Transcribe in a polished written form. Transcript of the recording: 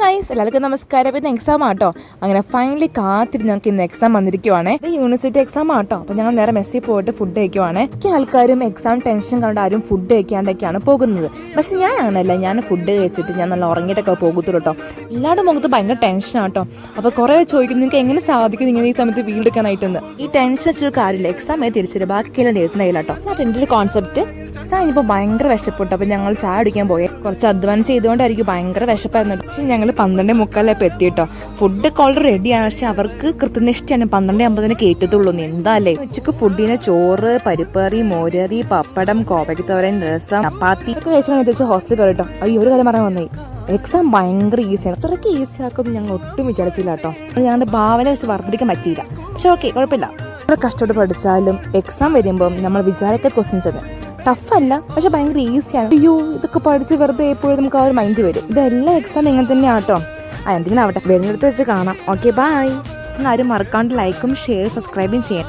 Guys, എല്ലാവർക്കും നമസ്കാരം. ഇന്ന് എക്സാം ആട്ടോ. അങ്ങനെ ഫൈനലി കാത്തിരി ഞങ്ങൾക്ക് ഇന്ന് എക്സാം വന്നിരിക്കുവാണ്. ഇത് യൂണിവേഴ്സിറ്റി എക്സാം ആട്ടോ. അപ്പൊ ഞങ്ങൾ നേരെ മെസ്സിൽ പോയിട്ട് ഫുഡ് കഴിക്കുവാണ്. മിക്ക ആൾക്കാരും എക്സാം ടെൻഷൻ കണ്ട് ആരും ഫുഡ് കഴിക്കാണ്ടൊക്കെയാണ് പോകുന്നത്. പക്ഷെ ഞാൻ അങ്ങനെയല്ല, ഞാൻ ഫുഡ് കഴിച്ചിട്ട് ഞാൻ നല്ല ഉറങ്ങിയിട്ടൊക്കെ പോകത്തുള്ളൂ കേട്ടോ. എല്ലാവരുടെ മുഖത്ത് ഭയങ്കര ടെൻഷനാട്ടോ. അപ്പൊ കുറെ ചോദിക്കും, നിങ്ങൾക്ക് എങ്ങനെ സാധിക്കും ഇങ്ങനെ ഈ സമയത്ത് വീട് എടുക്കാനായിട്ടെന്ന്. ഈ ടെൻഷൻ വെച്ചൊരു കാര്യമില്ല, എക്സാം തിരിച്ചിട്ട് ബാക്കിയെല്ലാം ദൈവത്തിന്റെ കയ്യിലാട്ടോ. അതാണ് എൻ്റെ ഒരു കോൺസെപ്റ്റ്. എക്സാം ഇനിയിപ്പോൾ ഭയങ്കര വിശപ്പെട്ടു. അപ്പൊ ഞങ്ങൾ ചായ കുടിക്കാൻ പോയി. കുറച്ച് അഡ്വാൻസ് ചെയ്തുകൊണ്ടായിരിക്കും ഭയങ്കര വിശപ്പായിരുന്നു. പക്ഷെ ഞങ്ങൾ 12:45 എത്തിയിട്ടോ. ഫുഡ് കോൾ റെഡിയാണ്. പക്ഷെ അവർക്ക് കൃത്യനിഷ്ഠയാണ് 12:50 കയറ്റത്തുള്ളൂ. എന്താല്ലേ ഉച്ചക്ക് ഫുഡിന് ചോറ്, പരിപ്പറി, മോരറി, പപ്പടം, കോവയ്ക്കത്തോരൻ, രസം, ചപ്പാത്തി ഒക്കെ കഴിച്ചാൽ തിരിച്ച് ഹോസ്റ്റലിൽ കയറിട്ടോ. ഈ ഒരു കാര്യം പറയാൻ വന്നേ, എക്സാം ഭയങ്കര ഈസിയാണ്. അത്രയ്ക്ക് ഈസി ആക്കുമെന്ന് ഞങ്ങൾ ഒട്ടും വിചാരിച്ചില്ല കേട്ടോ. ഞങ്ങളുടെ ഭാവന വെച്ച് വർദ്ധിക്കാൻ പറ്റിയില്ല. പക്ഷെ ഓക്കെ, കുഴപ്പമില്ല. എത്ര കഷ്ടപ്പെട്ട് പഠിച്ചാലും എക്സാം വരുമ്പോൾ നമ്മൾ വിചാരിക്കാത്ത ക്വസ്റ്റ്യൻസ് തന്നെ. ടഫല്ല, പക്ഷെ ഭയങ്കര ഈസിയാണ്. അയ്യോ, ഇതൊക്കെ പഠിച്ച് വെറുതെ എപ്പോഴും നമുക്ക് ആ ഒരു മൈൻഡ് വരും. ഇതെല്ലാം എക്സാം ഇങ്ങനെ തന്നെയാട്ടോ. എന്തെങ്കിലും ആവട്ടെ, വരുന്നിടത്ത് വെച്ച് കാണാം. Okay, bye. ആരും മറക്കാണ്ട് ലൈക്കും ഷെയർ സബ്സ്ക്രൈബും ചെയ്യാം.